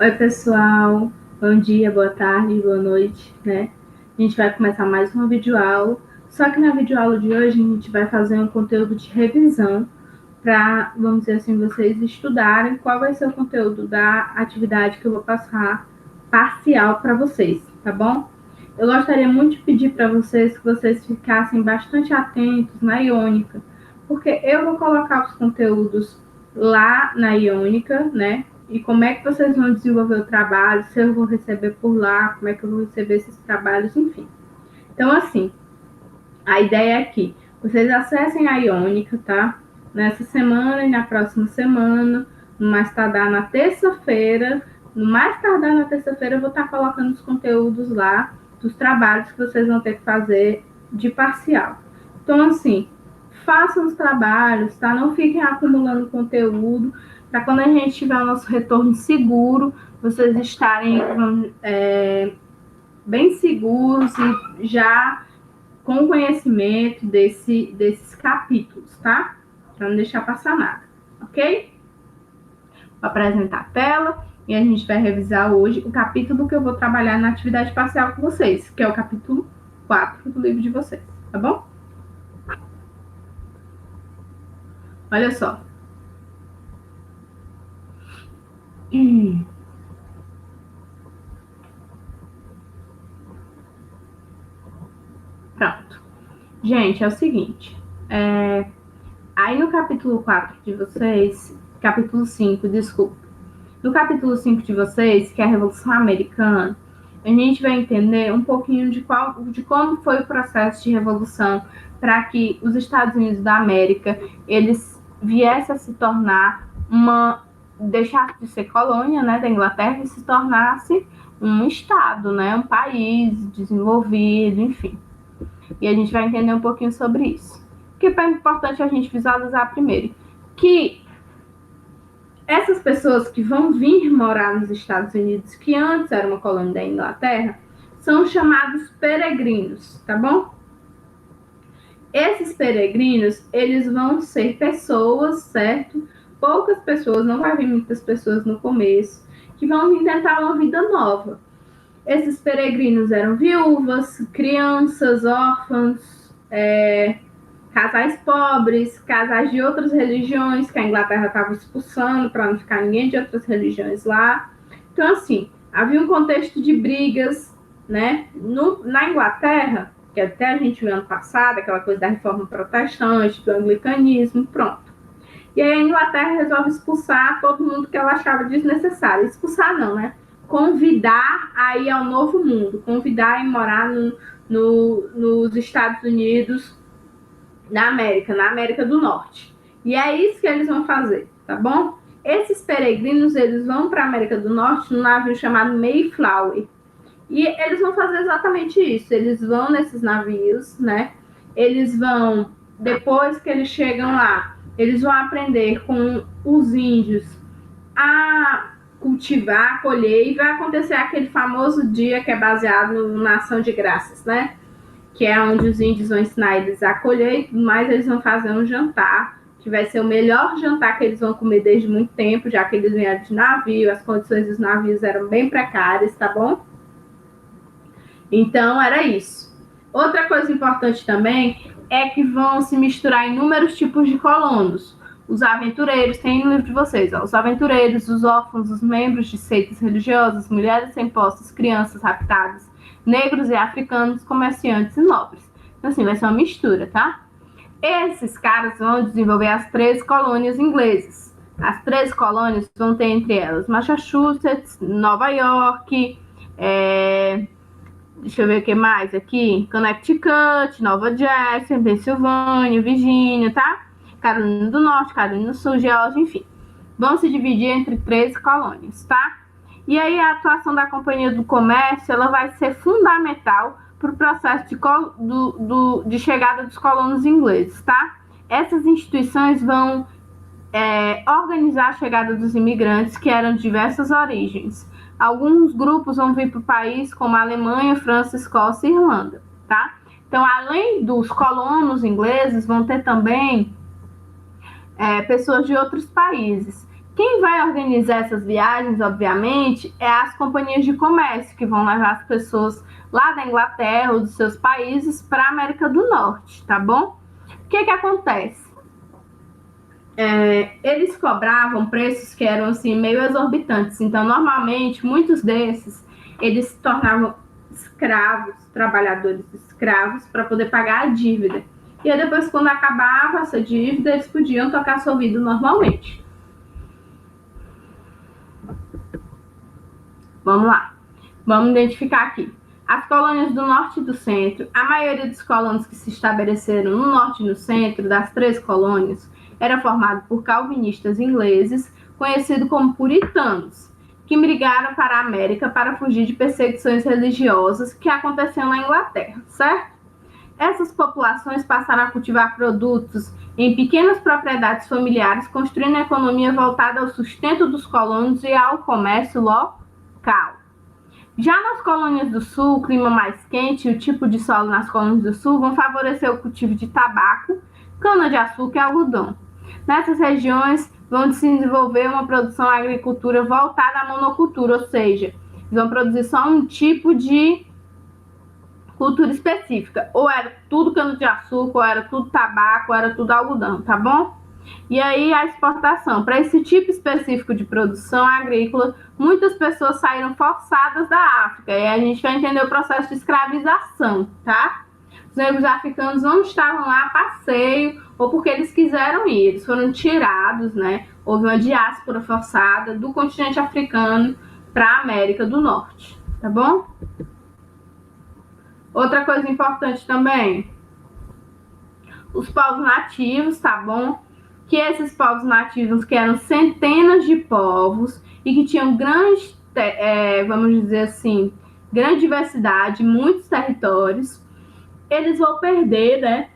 Oi, pessoal. Bom dia, boa tarde, boa noite, né? A gente vai começar mais uma videoaula. Só que na videoaula de hoje a gente vai fazer um conteúdo de revisão para, vamos dizer assim, vocês estudarem qual vai ser o conteúdo da atividade que eu vou passar parcial para vocês, tá bom? Eu gostaria muito de pedir para vocês que vocês ficassem bastante atentos na Iônica, porque eu vou colocar os conteúdos lá na Iônica, né? E como é que vocês vão desenvolver o trabalho, se eu vou receber por lá, como é que eu vou receber esses trabalhos, enfim. Então, assim, a ideia é que vocês acessem a Iônica, tá? Nessa semana e na próxima semana, no mais tardar na terça-feira. No mais tardar na terça-feira, eu vou estar colocando os conteúdos lá dos trabalhos que vocês vão ter que fazer de parcial. Então, assim, façam os trabalhos, tá? Não fiquem acumulando conteúdo, para quando a gente tiver o nosso retorno seguro, vocês estarem bem seguros e já com conhecimento desses capítulos, tá? Para não deixar passar nada, ok? Vou apresentar a tela e a gente vai revisar hoje o capítulo que eu vou trabalhar na atividade parcial com vocês, que é o capítulo 4 do livro de vocês, tá bom? Olha só. Pronto. Gente, é o seguinte. Aí no capítulo 4 de vocês, capítulo 5, desculpa. No capítulo 5 de vocês, que é a Revolução Americana, a gente vai entender um pouquinho de como foi o processo de revolução para que os Estados Unidos da América eles viessem a se tornar deixasse de ser colônia, né, da Inglaterra e se tornasse um estado, né, um país desenvolvido, enfim. E a gente vai entender um pouquinho sobre isso. O que é importante a gente visualizar primeiro? Que essas pessoas que vão vir morar nos Estados Unidos, que antes era uma colônia da Inglaterra, são chamados peregrinos, tá bom? Esses peregrinos, eles vão ser pessoas, certo? Poucas pessoas, não vai vir muitas pessoas no começo, que vão vir tentar uma vida nova. Esses peregrinos eram viúvas, crianças, órfãos, casais pobres, casais de outras religiões, que a Inglaterra estava expulsando para não ficar ninguém de outras religiões lá. Então, assim, havia um contexto de brigas, né? Na Inglaterra, que até a gente viu ano passado, aquela coisa da reforma protestante, do anglicanismo, pronto. E aí a Inglaterra resolve expulsar todo mundo que ela achava desnecessário. Expulsar não, né? Convidar a ir ao novo mundo, convidar a ir morar nos Estados Unidos na América do Norte. E é isso que eles vão fazer, tá bom? Esses peregrinos, eles vão para a América do Norte num navio chamado Mayflower. E eles vão fazer exatamente isso. Eles vão nesses navios, né? Eles vão, depois que eles chegam lá, eles vão aprender com os índios a cultivar, colher, e vai acontecer aquele famoso dia que é baseado na ação de graças, né? Que é onde os índios vão ensinar eles a colher e tudo mais, eles vão fazer um jantar, que vai ser o melhor jantar que eles vão comer desde muito tempo, já que eles vieram de navio, as condições dos navios eram bem precárias, tá bom? Então, era isso. Outra coisa importante também é que vão se misturar inúmeros tipos de colonos. Os aventureiros, tem no livro de vocês, ó, os aventureiros, os órfãos, os membros de seitas religiosas, mulheres sem postos, crianças raptadas, negros e africanos, comerciantes e nobres. Então, assim, vai ser uma mistura, tá? Esses caras vão desenvolver as 13 colônias inglesas. As 13 colônias vão ter entre elas Massachusetts, Nova York, deixa eu ver o que mais aqui, Connecticut, Nova Jersey, Pensilvânia, Virgínia, tá? Carolina do Norte, Carolina do Sul, Geórgia, enfim. Vão se dividir entre 13 colônias, tá? E aí a atuação da Companhia do Comércio, ela vai ser fundamental para o processo de chegada dos colonos ingleses, tá? Essas instituições vão organizar a chegada dos imigrantes que eram de diversas origens. Alguns grupos vão vir para o país, como a Alemanha, França, Escócia e Irlanda, tá? Então, além dos colonos ingleses, vão ter também pessoas de outros países, Quem vai organizar essas viagens, obviamente, é as companhias de comércio que vão levar as pessoas lá da Inglaterra ou dos seus países para a América do Norte, tá bom? O que acontece? Eles cobravam preços que eram assim meio exorbitantes. Então, normalmente, muitos desses eles se tornavam escravos, trabalhadores escravos, para poder pagar a dívida. E aí, depois, quando acabava essa dívida, eles podiam tocar sua vida normalmente. Vamos lá. Vamos identificar aqui. As colônias do norte e do centro, a maioria dos colonos que se estabeleceram no norte e no centro das 3 colônias era formado por calvinistas ingleses, conhecidos como puritanos, que migraram para a América para fugir de perseguições religiosas que aconteciam na Inglaterra, certo? Essas populações passaram a cultivar produtos em pequenas propriedades familiares, construindo a economia voltada ao sustento dos colonos e ao comércio local. Já nas colônias do sul, o clima mais quente e o tipo de solo nas colônias do sul vão favorecer o cultivo de tabaco, cana-de-açúcar e algodão. Nessas regiões vão se desenvolver uma produção agricultura voltada à monocultura, ou seja, eles vão produzir só um tipo de cultura específica. Ou era tudo cana-de-açúcar, ou era tudo tabaco, ou era tudo algodão, tá bom? E aí a exportação. Para esse tipo específico de produção agrícola, muitas pessoas saíram forçadas da África. E a gente vai entender o processo de escravização, tá? Os negros africanos não estavam lá a passeio ou porque eles quiseram ir. Eles foram tirados, né? Houve uma diáspora forçada do continente africano para a América do Norte, tá bom? Outra coisa importante também, os povos nativos, tá bom? Que esses povos nativos, que eram centenas de povos e que tinham grande, vamos dizer assim, grande diversidade, muitos territórios, eles vão perder, né?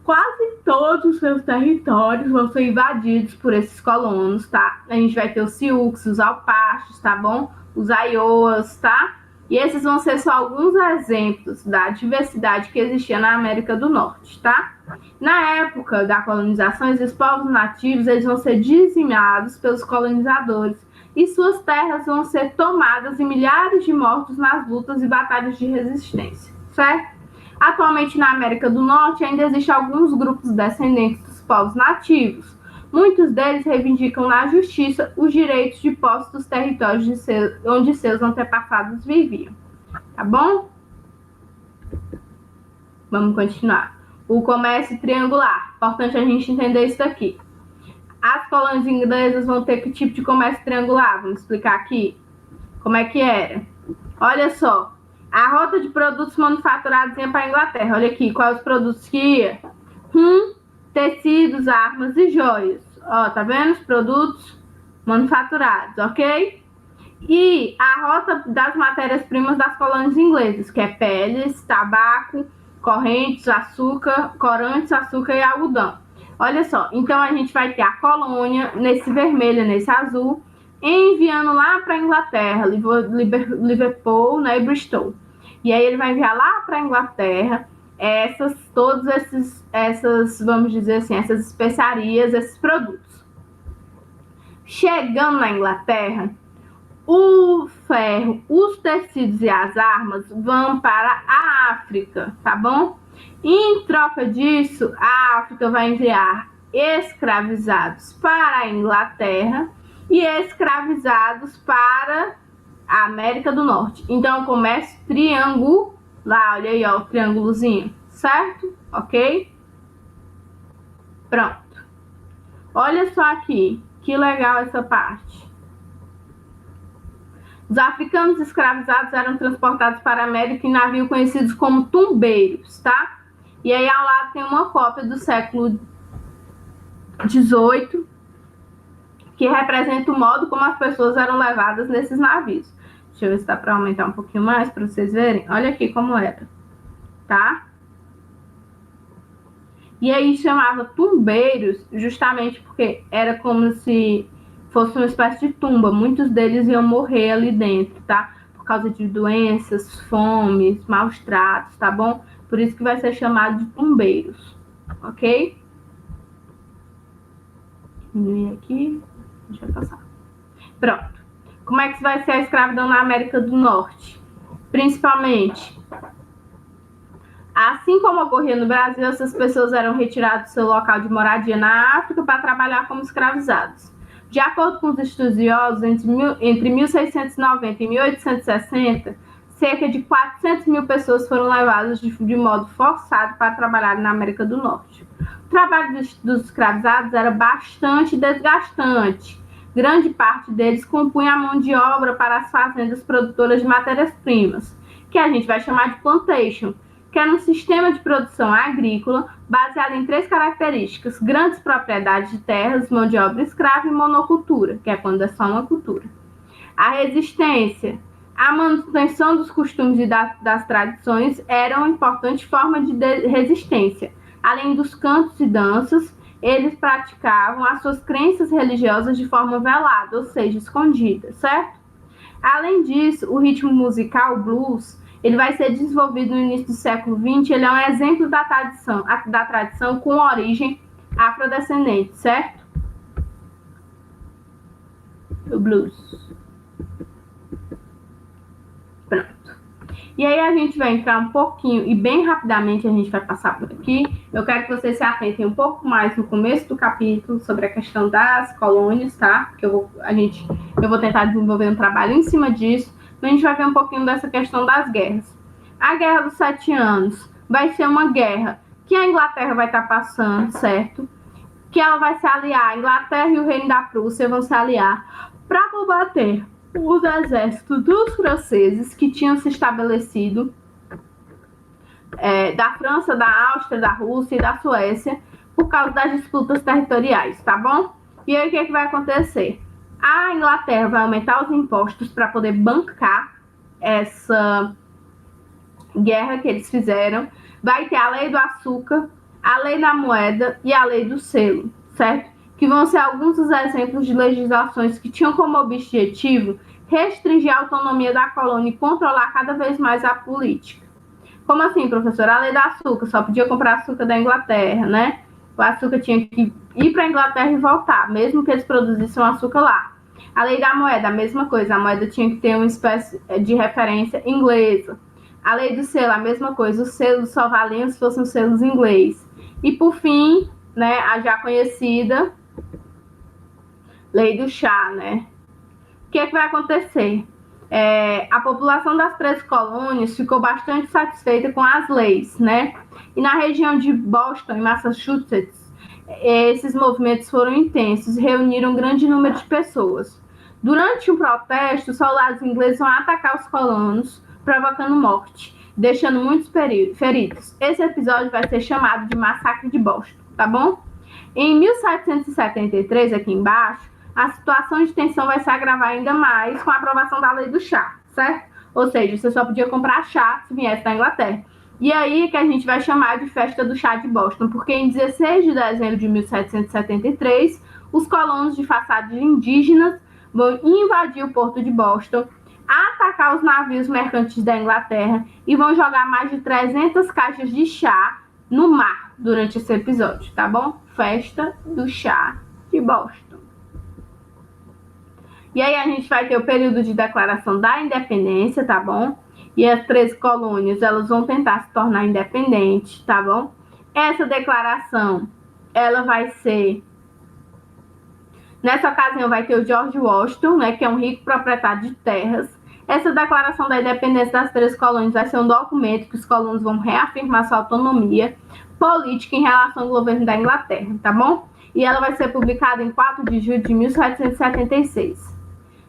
Quase todos os seus territórios vão ser invadidos por esses colonos, tá? A gente vai ter os Sioux, os Apaches, tá bom? Os Aioas, tá? E esses vão ser só alguns exemplos da diversidade que existia na América do Norte, tá? Na época da colonização, esses povos nativos eles vão ser dizimados pelos colonizadores e suas terras vão ser tomadas e milhares de mortos nas lutas e batalhas de resistência, certo? Atualmente na América do Norte ainda existem alguns grupos descendentes dos povos nativos. Muitos deles reivindicam na justiça os direitos de posse dos territórios onde seus antepassados viviam. Tá bom? Vamos continuar. O comércio triangular. Importante a gente entender isso daqui. As colônias inglesas vão ter que tipo de comércio triangular? Vamos explicar aqui como é que era. Olha só. A rota de produtos manufaturados ia para a Inglaterra. Olha aqui, quais os produtos que ia? Tecidos, armas e joias. Ó, tá vendo? Os produtos manufaturados, ok? E a rota das matérias-primas das colônias inglesas, que é peles, tabaco, correntes, açúcar, corantes, açúcar e algodão. Olha só, então a gente vai ter a colônia nesse vermelho, nesse azul, enviando lá para a Inglaterra, Liverpool, né, e Bristol. E aí ele vai enviar lá para a Inglaterra essas, vamos dizer assim, essas especiarias, esses produtos. Chegando na Inglaterra, o ferro, os tecidos e as armas vão para a África, tá bom? E em troca disso, a África vai enviar escravizados para a Inglaterra e escravizados para a América do Norte. Então, comércio triangular, olha aí, ó, o triângulozinho, certo? Ok? Pronto. Olha só aqui, que legal essa parte. Os africanos escravizados eram transportados para a América em navios conhecidos como tumbeiros, tá? E aí ao lado tem uma cópia do século XVIII, que representa o modo como as pessoas eram levadas nesses navios. Deixa eu ver se dá para aumentar um pouquinho mais para vocês verem. Olha aqui como era, tá? E aí chamava tumbeiros justamente porque era como se fosse uma espécie de tumba. Muitos deles iam morrer ali dentro, tá? Por causa de doenças, fomes, maus tratos, tá bom? Por isso que vai ser chamado de tumbeiros, ok? Diminuir aqui. A gente vai passar. Pronto. Como é que vai ser a escravidão na América do Norte? Principalmente, assim como ocorria no Brasil, essas pessoas eram retiradas do seu local de moradia na África para trabalhar como escravizados. De acordo com os estudiosos, entre 1690 e 1860, cerca de 400 mil pessoas foram levadas de modo forçado para trabalhar na América do Norte. O trabalho dos escravizados era bastante desgastante. Grande parte deles compunha a mão de obra para as fazendas produtoras de matérias-primas, que a gente vai chamar de plantation, que era um sistema de produção agrícola baseado em 3 características: grandes propriedades de terras, mão de obra escrava e monocultura, que é quando é só uma cultura. A resistência, a manutenção dos costumes e das tradições era uma importante forma de resistência. Além dos cantos e danças, eles praticavam as suas crenças religiosas de forma velada, ou seja, escondida, certo? Além disso, o ritmo musical, o blues, ele vai ser desenvolvido no início do século XX, ele é um exemplo da tradição com origem afrodescendente, certo? O blues. Pronto. E aí a gente vai entrar um pouquinho, e bem rapidamente a gente vai passar por aqui. Eu quero que vocês se atentem um pouco mais no começo do capítulo sobre a questão das colônias, tá? Porque eu vou tentar desenvolver um trabalho em cima disso. Então a gente vai ver um pouquinho dessa questão das guerras. A Guerra dos 7 Anos vai ser uma guerra que a Inglaterra vai estar passando, certo? Que ela vai se aliar, a Inglaterra e o Reino da Prússia vão se aliar para combater os exércitos dos franceses que tinham se estabelecido da França, da Áustria, da Rússia e da Suécia por causa das disputas territoriais, tá bom? E aí o que vai acontecer? A Inglaterra vai aumentar os impostos para poder bancar essa guerra que eles fizeram. Vai ter a lei do açúcar, a lei da moeda e a lei do selo, certo? Que vão ser alguns dos exemplos de legislações que tinham como objetivo restringir a autonomia da colônia e controlar cada vez mais a política. Como assim, professora? A lei do açúcar, só podia comprar açúcar da Inglaterra, né? O açúcar tinha que ir para a Inglaterra e voltar, mesmo que eles produzissem o açúcar lá. A lei da moeda, a mesma coisa, a moeda tinha que ter uma espécie de referência inglesa. A lei do selo, a mesma coisa, os selos só valiam se fossem os selos inglês. E por fim, né, a já conhecida lei do chá, né? O que vai acontecer? A população das 3 colônias ficou bastante satisfeita com as leis, né? E na região de Boston, em Massachusetts, esses movimentos foram intensos e reuniram um grande número de pessoas. Durante um protesto, os soldados ingleses vão atacar os colonos, provocando morte, deixando muitos feridos. Esse episódio vai ser chamado de Massacre de Boston, tá bom? Em 1773, aqui embaixo, a situação de tensão vai se agravar ainda mais com a aprovação da lei do chá, certo? Ou seja, você só podia comprar chá se viesse da Inglaterra. E aí que a gente vai chamar de Festa do Chá de Boston, porque em 16 de dezembro de 1773, os colonos disfarçados de indígenas vão invadir o porto de Boston, atacar os navios mercantis da Inglaterra e vão jogar mais de 300 caixas de chá no mar durante esse episódio, tá bom? Festa do Chá de Boston. E aí a gente vai ter o período de declaração da independência, tá bom? E as 13 colônias, elas vão tentar se tornar independentes, tá bom? Essa declaração, ela vai ser... Nessa ocasião vai ter o George Washington, né, que é um rico proprietário de terras. Essa declaração da independência das 13 colônias vai ser um documento que os colonos vão reafirmar sua autonomia política em relação ao governo da Inglaterra, tá bom? E ela vai ser publicada em 4 de julho de 1776.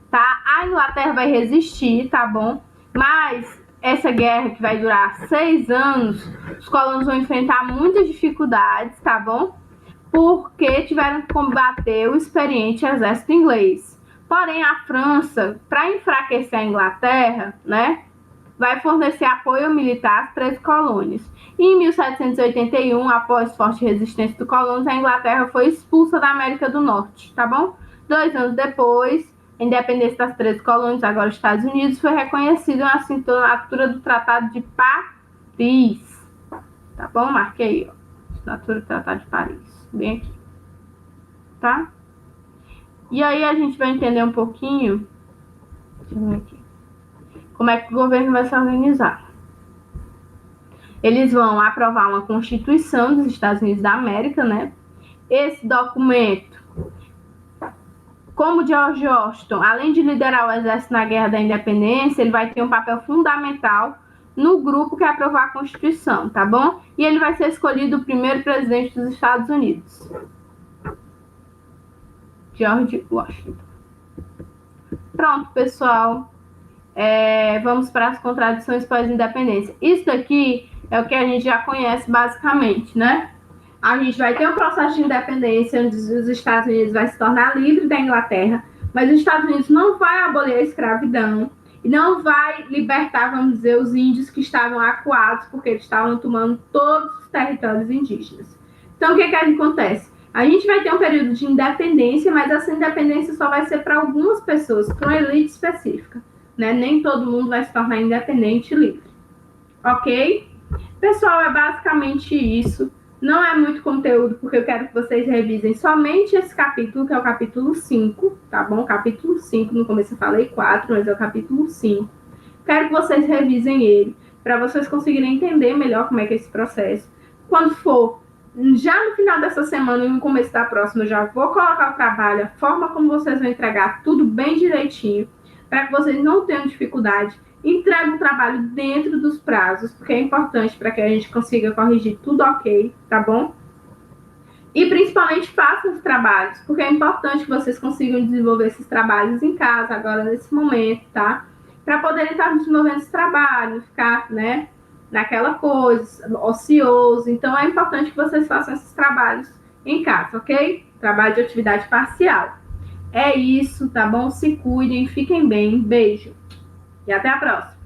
Tá? A Inglaterra vai resistir, tá bom? Mas essa guerra que vai durar 6 anos, os colonos vão enfrentar muitas dificuldades, tá bom? Porque tiveram que combater o experiente exército inglês. Porém, a França, para enfraquecer a Inglaterra, né, vai fornecer apoio militar às 13 colônias. E em 1781, após forte resistência dos colonos, a Inglaterra foi expulsa da América do Norte, tá bom? 2 anos depois, a independência das 13 colônias, agora os Estados Unidos, foi reconhecida na assinatura do Tratado de Paris. Tá bom? Marquei, ó. Assinatura do Tratado de Paris. Bem aqui. Tá? E aí a gente vai entender um pouquinho, deixa eu ver aqui, como é que o governo vai se organizar. Eles vão aprovar uma Constituição dos Estados Unidos da América, né? Esse documento, como George Washington, além de liderar o exército na Guerra da Independência, ele vai ter um papel fundamental no grupo que aprovar a Constituição, tá bom? E ele vai ser escolhido o primeiro presidente dos Estados Unidos. George Washington. Pronto, pessoal. Vamos para as contradições pós-independência. Isso daqui é o que a gente já conhece basicamente, né? A gente vai ter um processo de independência onde os Estados Unidos vai se tornar livre da Inglaterra, mas os Estados Unidos não vai abolir a escravidão e não vai libertar, vamos dizer, os índios que estavam acuados porque eles estavam tomando todos os territórios indígenas. Então, o que acontece? A gente vai ter um período de independência, mas essa independência só vai ser para algumas pessoas, para uma elite específica, né? Nem todo mundo vai se tornar independente e livre. Ok? Pessoal, é basicamente isso. Não é muito conteúdo, porque eu quero que vocês revisem somente esse capítulo, que é o capítulo 5, tá bom? Capítulo 5, no começo eu falei 4, mas é o capítulo 5. Quero que vocês revisem ele, para vocês conseguirem entender melhor como é que é esse processo. Quando for já no final dessa semana e no começo da próxima, eu já vou colocar o trabalho, a forma como vocês vão entregar, tudo bem direitinho, para que vocês não tenham dificuldade. Entregue o trabalho dentro dos prazos, porque é importante para que a gente consiga corrigir tudo ok, tá bom? E principalmente façam os trabalhos, porque é importante que vocês consigam desenvolver esses trabalhos em casa, agora nesse momento, tá? Para poderem estar desenvolvendo esse trabalho, ficar, né, naquela coisa, ocioso. Então é importante que vocês façam esses trabalhos em casa, ok? Trabalho de atividade parcial. É isso, tá bom? Se cuidem, fiquem bem. Beijo. E até a próxima.